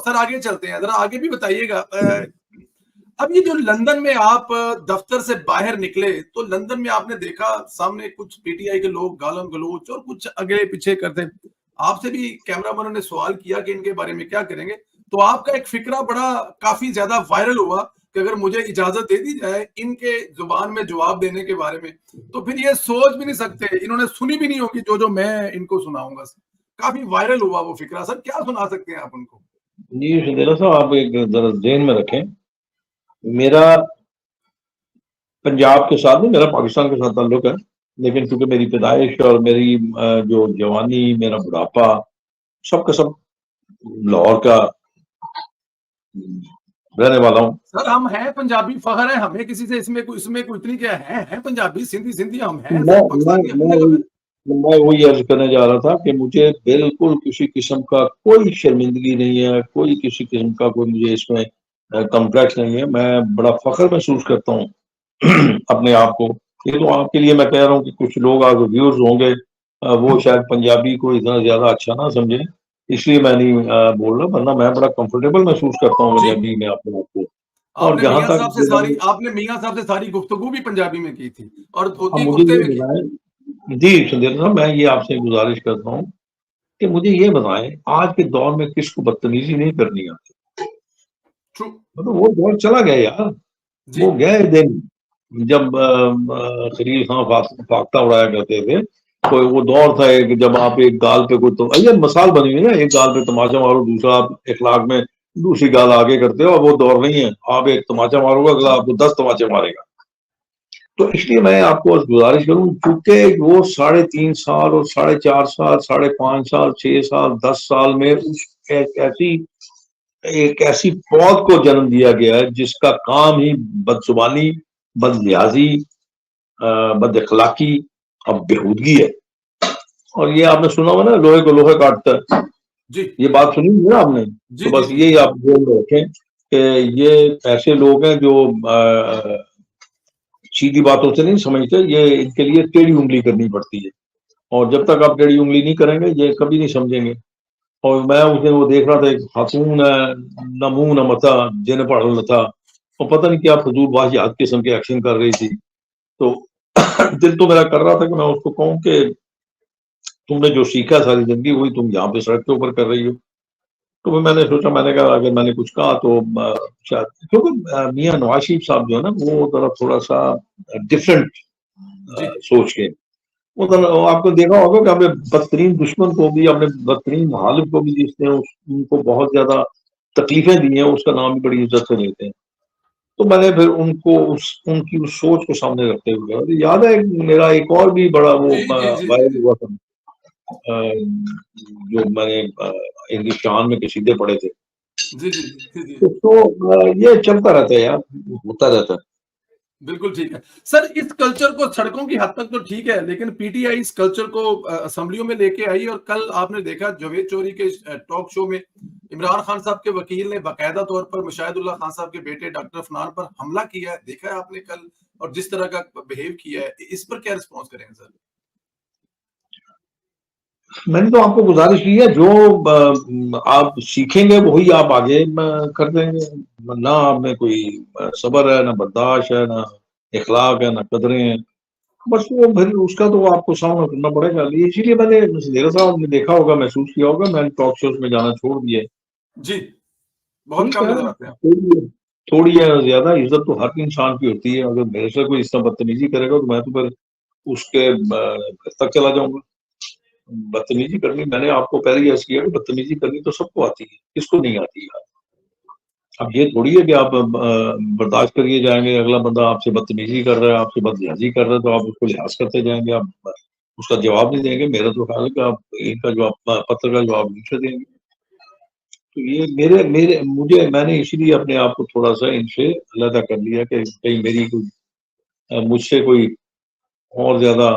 سر آگے چلتے ہیں، ذرا آگے بھی بتائیے گا. اب یہ جو لندن میں آپ دفتر سے باہر نکلے تو لندن میں آپ نے دیکھا سامنے کچھ پی ٹی آئی کے لوگ گالم گلوچ اور کچھ اگلے پیچھے کرتے. آپ سے بھی کیمرہ مینوں نے سوال کیا کہ ان کے بارے میں کیا کریں گے، تو آپ کا ایک فکرہ بڑا کافی زیادہ وائرل ہوا کہ اگر مجھے اجازت دے دی جائے ان کے زبان میں جواب دینے کے بارے میں تو پھر یہ سوچ بھی نہیں سکتے، انہوں نے سنی بھی نہیں ہوگی جو میں ان کو سناؤں گا. کافی وائرل ہوا وہ فکرہ. سر کیا سنا سکتے ہیں آپ ان کو؟ جی شدیرہ صاحب، آپ ایک ذرا ذہن میں رکھیں، میرا پنجاب کے ساتھ نہیں، میرا پاکستان کے ساتھ تعلق ہے، لیکن کیونکہ میری پیدائش اور میری جو جوانی، میرا بڑھاپا سب کا سب لاہور کا رہنے والا ہوں. سر ہم ہیں پنجابی، فخر ہے ہمیں کسی سے، اس میں کوئی اتنی کیا ہے پنجابی سندھی ہم ہیں سر، پاکستانی ہم نے کبھی. میں وہی عرض کرنے جا رہا تھا کہ مجھے بالکل کسی قسم کا کوئی شرمندگی نہیں ہے، کوئی کسی قسم کا کوئی مجھے اس میں کمپلیکس نہیں ہے. میں بڑا فخر محسوس کرتا ہوں اپنے آپ کو. یہ تو آپ کے لیے میں کہہ رہا ہوں کہ کچھ لوگ آپ ویورز ہوں گے وہ شاید پنجابی کو اتنا زیادہ اچھا نہ سمجھیں، اس لیے میں نہیں بول رہا، ورنہ میں بڑا کمفرٹیبل محسوس کرتا ہوں پنجابی میں اپنے آپ کو. آپ اور نے جہاں میاں تک صاحب سے ساری گفتگو بھی پنجابی میں کی تھی اور دھوتی مجھے کرتے یہ میں کی. بتائیں جی سندر صاحب، میں یہ آپ سے گزارش کرتا ہوں کہ مجھے یہ بتائیں آج کے دور میں کس کو بدتمیزی نہیں کرنی آتی؟ مطلب وہ دور چلا گیا یار، وہ گئے دن جب خلیل خان فاختہ اڑایا کرتے تھے. کوئی وہ دور تھا کہ جب آپ ایک گال پہ کوئی تو یہ مثال بنی ہوئی نا، ایک گال پہ تماچا مارو، دوسرا آپ اخلاق میں دوسری گال آگے کرتے ہو. وہ دور نہیں ہے، آپ ایک تماچا مارو گا اگلا آپ کو 10 تماچے مارے گا. تو اس لیے میں آپ کو گزارش کروں، کیونکہ وہ 3.5 سال اور 4.5 سال 5.5 سال 6 سال 10 سال میں ایک ایسی فوج کو جنم دیا گیا ہے جس کا کام ہی بد زبانی، بد لحاظی، بد اخلاقی اور بےہودگی ہے. اور یہ آپ نے سنا ہوا نا، لوہے کو لوہے کاٹتا ہے. یہ بات سنی ہوئی نا آپ نے. تو بس یہی آپ ذہن میں رکھیں کہ یہ ایسے لوگ ہیں جو سیدھی باتوں سے نہیں سمجھتے، یہ ان کے لیے ٹیڑھی انگلی کرنی پڑتی ہے، اور جب تک آپ ٹیڑھی انگلی نہیں کریں گے یہ کبھی نہیں سمجھیں گے. اور میں اس دن وہ دیکھ رہا تھا، ایک خاتون ہے، نہ منہ نہ متا، جن پڑھ نہ تھا، اور پتہ نہیں کیا فضول واحد قسم کے ایکشن کر رہی تھی. تو دل تو میرا کر رہا تھا کہ میں اس کو کہوں کہ تم نے جو سیکھا ساری زندگی وہی تم یہاں پہ سڑک کے اوپر کر رہی ہو. تو میں نے سوچا، میں نے کہا اگر میں نے کچھ کہا تو شاید، کیونکہ میاں نواز شریف صاحب جو ہے نا وہ تھوڑا سا ڈفرینٹ سوچ کے، آپ کو دیکھا ہوگا کہ اپنے بدترین دشمن کو بھی، اپنے بدترین مخالف کو بھی جس نے ان کو بہت زیادہ تکلیفیں دی ہیں اس کا نام بھی بڑی عزت سے لیتے ہیں. تو میں نے پھر ان کو ان کی اس سوچ کو سامنے رکھتے ہوئے، یاد ہے میرا ایک اور بھی بڑا وہ وائرل ہوا تھا جو میں نے انگلش شان میں قصیدے پڑھے تھے. تو یہ چلتا رہتا ہے یار، ہوتا رہتا ہے. بالکل ٹھیک ہے سر. اس کلچر کو سڑکوں کی حد تک تو ٹھیک ہے، لیکن P T I us culture کو اسمبلیوں میں لے کے آئی، اور کل آپ نے دیکھا جاوید چوری کے ٹاک شو میں عمران خان صاحب کے وکیل نے باقاعدہ طور پر مشاہد اللہ خان صاحب کے بیٹے ڈاکٹر عفنان پر حملہ کیا ہے. دیکھا ہے آپ نے کل، اور جس طرح کا بہیو کیا ہے، اس پر کیا رسپانس کریں گے سر؟ میں نے تو آپ کو گزارش کی ہے، جو آپ سیکھیں گے وہی آپ آگے کر دیں گے. نہ آپ میں کوئی صبر ہے، نہ برداشت ہے، نہ اخلاق ہے، نہ قدریں ہیں. بس وہ پھر اس کا تو آپ کو سامنا کرنا پڑے گا. اسی لیے میں نے ڈیرا صاحب نے دیکھا ہوگا، محسوس کیا ہوگا، میں نے ٹاک شوز میں جانا چھوڑ دیا. جی بہت کم نظر آتے ہیں. تھوڑی ہے زیادہ عزت تو ہر انسان کی ہوتی ہے. اگر میرے سے کوئی اس طرح بدتمیزی کرے گا تو میں تو پھر اس کے تک چلا جاؤں گا. بدتمیزی کرنی، میں نے آپ کو پہلے ہی عرض کیا کہ بدتمیزی کرنی تو سب کو آتی ہے، کس کو نہیں آتی ہے. اب یہ تھوڑی ہے کہ آپ برداشت کریے جائیں گے، اگلا بندہ آپ سے بدتمیزی کر رہا ہے، آپ سے بد لحاظی کر رہا ہے تو آپ اس کو لحاظ کرتے جائیں گے، آپ اس کا جواب نہیں دیں گے. میرا تو خیال ہے کہ آپ ان کا جواب، پتر کا جواب نہیں سے دیں گے. تو یہ میں نے اسی لیے اپنے آپ کو تھوڑا سا ان سے علیحدہ کر لیا کہ کہیں میری مجھ سے کوئی اور زیادہ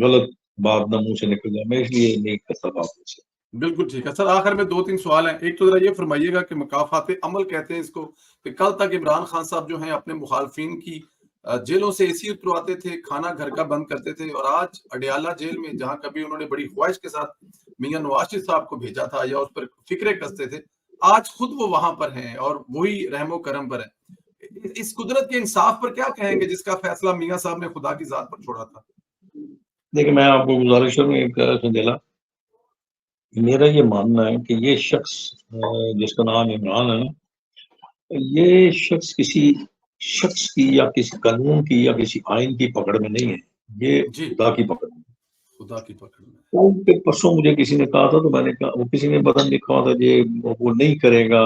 غلط بات نہ منہ سے نکل جائے. میں اس لیے نہیں کرتا بات سے. بالکل ٹھیک ہے سر. آخر میں 2-3 سوال ہیں. ایک تو ذرا یہ فرمائیے گا کہ مکافات عمل کہتے ہیں اس کو، کہ کل تک عمران خان صاحب جو ہیں اپنے مخالفین کی جیلوں سے اے سی اترواتے تھے، کھانا گھر کا بند کرتے تھے، اور آج اڈیالہ جیل میں جہاں کبھی انہوں نے بڑی خواہش کے ساتھ میاں نواز شریف صاحب کو بھیجا تھا یا اس پر فکرے کستے تھے، آج خود وہ وہاں پر ہیں اور وہی رحم و کرم پر ہے. اس قدرت کے انصاف پر کیا کہیں گے جس کا فیصلہ میاں صاحب نے خدا کی ذات پر چھوڑا تھا؟ دیکھیں میں آپ کو گزارش کروں ایک سنجیلا، میرا یہ ماننا ہے کہ یہ شخص جس کا نام عمران ہے نا، یہ شخص کسی شخص کی یا کسی قانون کی یا کسی آئین کی پکڑ میں نہیں ہے، یہ جی خدا کی پکڑ میں. خدا کی پکڑ میں. تو پھر پرسوں مجھے کسی نے کہا تھا، تو میں نے کہا، وہ کسی نے بطن لکھا ہوا تھا یہ وہ نہیں کرے گا،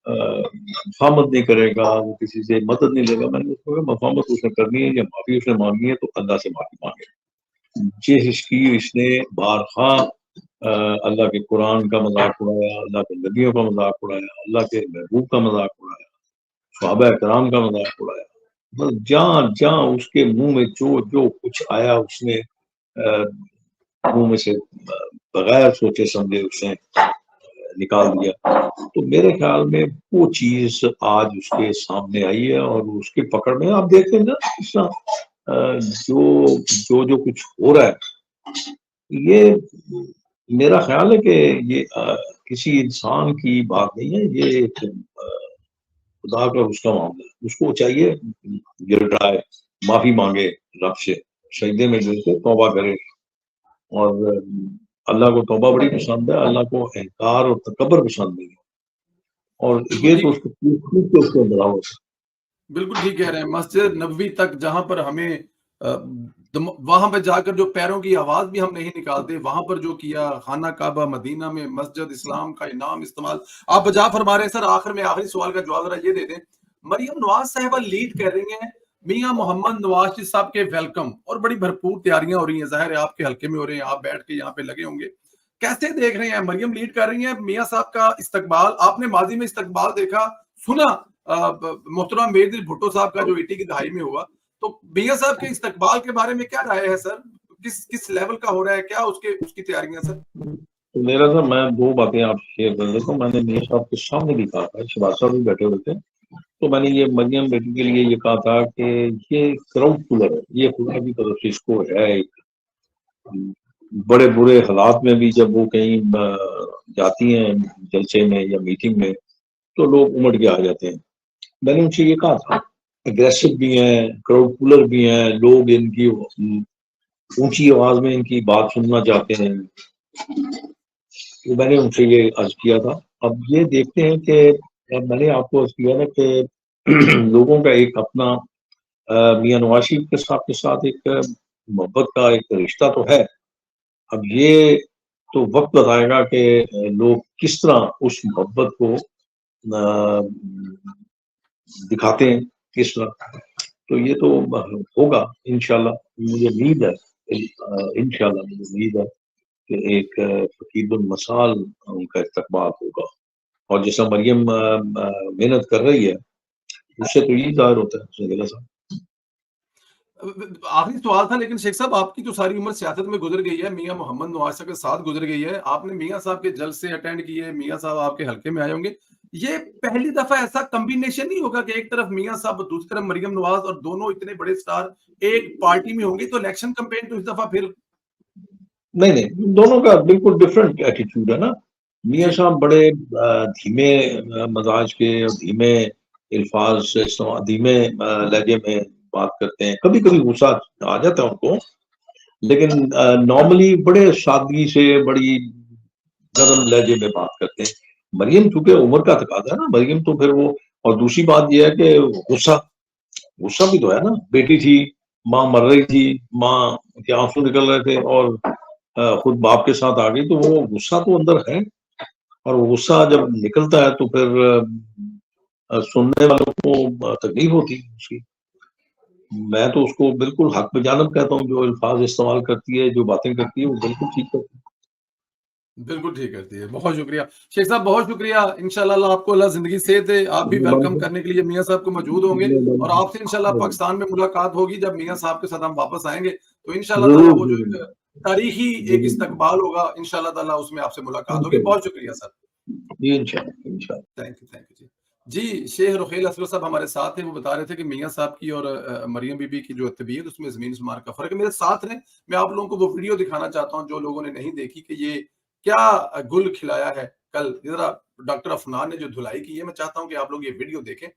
مفاہمت نہیں کرے گا، وہ کسی سے مدد نہیں لے گا. میں نے اس کو کہا مفاہمت اس نے کرنی ہے یا معافی اس نے مانگنی ہے تو اللہ سے معافی مانگے. جس کی اس نے بارہا اللہ کے قرآن کا مذاق اڑایا، اللہ کے نبیوں کا مذاق اڑایا، اللہ کے محبوب کا مذاق اڑایا، صحابہ کرام کا مذاق اڑایا. بس جہاں جہاں اس کے منہ میں جو جو کچھ آیا اس نے منہ میں سے بغیر سوچے سمجھے اس نے نکال دیا. تو میرے خیال میں وہ چیز آج اس کے سامنے آئی ہے اور اس کی پکڑ میں آپ دیکھیں نا اس طرح جو کچھ ہو رہا ہے، یہ میرا خیال ہے کہ یہ کسی انسان کی بات نہیں ہے، یہ ایک خدا کا اس کا معاملہ ہے. اس کو چاہیے گرٹائے، معافی مانگے رب سے، سجدے میں گر کے توبہ کرے. اور اللہ کو توبہ بڑی پسند ہے، اللہ کو انکار اور تکبر پسند نہیں ہے. اور بالکل یہ ٹھیک، تو اس کو بڑھاؤ. بالکل ٹھیک کہہ رہے ہیں. مسجد نبوی تک جہاں پر ہمیں وہاں پہ جا کر جو پیروں کی آواز بھی ہم نہیں نکالتے، وہاں پر جو کیا خانہ کعبہ مدینہ میں مسجد اسلام کا انعام استعمال آپ بجا فرما رہے ہیں. سر آخر میں آخری سوال کا جواب ذرا یہ دے دیں. مریم نواز صاحبہ لیڈ کر رہی ہیں، میاں محمد نواز شریف صاحب کے ویلکم اور بڑی بھرپور تیاریاں ہو رہی ہیں، ظاہر ہے آپ کے حلقے میں ہو رہے ہیں، آپ بیٹھ کے یہاں پہ لگے ہوں گے. کیسے دیکھ رہے ہیں؟ مریم لیڈ کر رہی ہیں، میاں صاحب کا استقبال آپ نے ماضی میں استقبال دیکھا سنا محترم میردل بھٹو صاحب کا جو 80 کی دہائی میں ہوا، تو میاں صاحب کے استقبال کے بارے میں کیا رائے ہے سر؟ کس لیول کا ہو رہا ہے؟ کیا اس کی تیاریاں سر؟ تو میرا تھا، میں دو باتیں آپ سے شیئر کر دیتا ہوں. میں نے میاں صاحب کے سامنے بھی کہا تھا، شہباز صاحب بھی بیٹھے ہوئے تھے، تو میں نے یہ مریم بیٹی کے لیے یہ کہا تھا کہ یہ کراؤڈ پولر ہے، یہ خدا کی طرف سے اس کو ہے. ایک بڑے برے حالات میں بھی جب وہ کہیں جاتی ہیں جلسے میں یا میٹنگ میں تو لوگ امڑ کے آ جاتے ہیں. میں نے ان سے یہ کہا تھا اگریسو بھی ہیں، کراؤڈ پولر بھی ہیں، لوگ ان کی اونچی آواز میں ان کی بات سننا چاہتے ہیں. تو میں نے ان سے یہ عرض کیا تھا. اب یہ دیکھتے ہیں کہ میں نے آپ کو عرض کیا نا کہ لوگوں کا ایک اپنا میاں نواز شریف کے ساتھ ایک محبت کا ایک رشتہ تو ہے. اب یہ تو وقت بتائے گا کہ لوگ کس طرح اس محبت کو دکھاتے ہیں کس طرح. تو یہ تو ہوگا انشاءاللہ. مجھے امید ہے، انشاءاللہ مجھے امید ہے کہ ایک فقید المثال ان کا استقبال ہوگا. اور جیسا مریم محنت کر رہی ہے اس سے تو یہی ظاہر ہوتا ہے. سنجیلا صاحب آخری سوال تھا، لیکن شیخ صاحب آپ کی تو ساری عمر سیاست میں گزر گئی ہے، میاں محمد نواز صاحب کے ساتھ گزر گئی ہے، آپ نے میاں صاحب کے جلسے اٹینڈ کیے، میاں صاحب آپ کے حلقے میں آئے ہوں گے. یہ پہلی دفعہ ایسا کمبینیشن نہیں ہوگا کہ ایک طرف میاں صاحب اور دوسری طرف مریم نواز اور دونوں اتنے بڑے سٹار ایک پارٹی میں ہوں گے؟ تو الیکشن کمپین تو اس دفعہ پھر نہیں، دونوں کا بالکل ڈفرینٹ ایٹیٹیوڈ ہے نا. میاں جی صاحب بڑے دھیمے مزاج کے اور دھیمے الفاظ سے دھیمے لہجے میں بات کرتے ہیں. کبھی کبھی غصہ آ جاتا ہے ان کو، لیکن نارملی بڑے سادگی سے بڑی نرم لہجے میں بات کرتے ہیں. مریم چونکہ عمر کا تقاضا ہے نا، مریم تو پھر وہ. اور دوسری بات یہ ہے کہ غصہ بھی تو ہے نا. بیٹی تھی، ماں مر رہی تھی، ماں کے آنسو نکل رہے تھے اور خود باپ کے ساتھ آ گئی، تو وہ غصہ تو اندر ہے. اور وہ غصہ جب نکلتا ہے تو پھر سننے والوں کو تکلیف ہوتی ہے اس کی. میں تو اس کو بالکل حق بجانب کہتا ہوں. جو الفاظ استعمال کرتی ہے، جو باتیں کرتی ہے، وہ بالکل ٹھیک کرتی ہے. بالکل ٹھیک کرتی ہے. بہت شکریہ شیخ صاحب، بہت شکریہ. انشاءاللہ اللہ آپ کو اللہ زندگی سے دے. آپ بھی ویلکم کرنے کے لیے میاں صاحب کو موجود ہوں گے اور آپ سے انشاءاللہ پاکستان میں ملاقات ہوگی جب میاں صاحب کے ساتھ ہم واپس آئیں گے. تو انشاءاللہ تعالیٰ وہ جو ایک تاریخی ایک استقبال ہوگا انشاءاللہ تعالیٰ اس میں آپ سے ملاقات ہوگی. بہت شکریہ سر. جی انشاءاللہ. تھینک یو جی. جی شیخ رخیل اسلم صاحب ہمارے ساتھ ہیں. وہ بتا رہے تھے کہ میاں صاحب کی اور مریم بی بی کی جو طبیعت اس میں زمین شمار کا فرق ہے. میرے ساتھ رہیں، میں آپ لوگوں کو وہ ویڈیو دکھانا چاہتا ہوں جو لوگوں نے نہیں دیکھی کہ یہ کیا گل کھلایا ہے کل ذرا ڈاکٹر افنان نے جو دھلائی کی ہے، میں چاہتا ہوں کہ آپ لوگ یہ ویڈیو دیکھیں.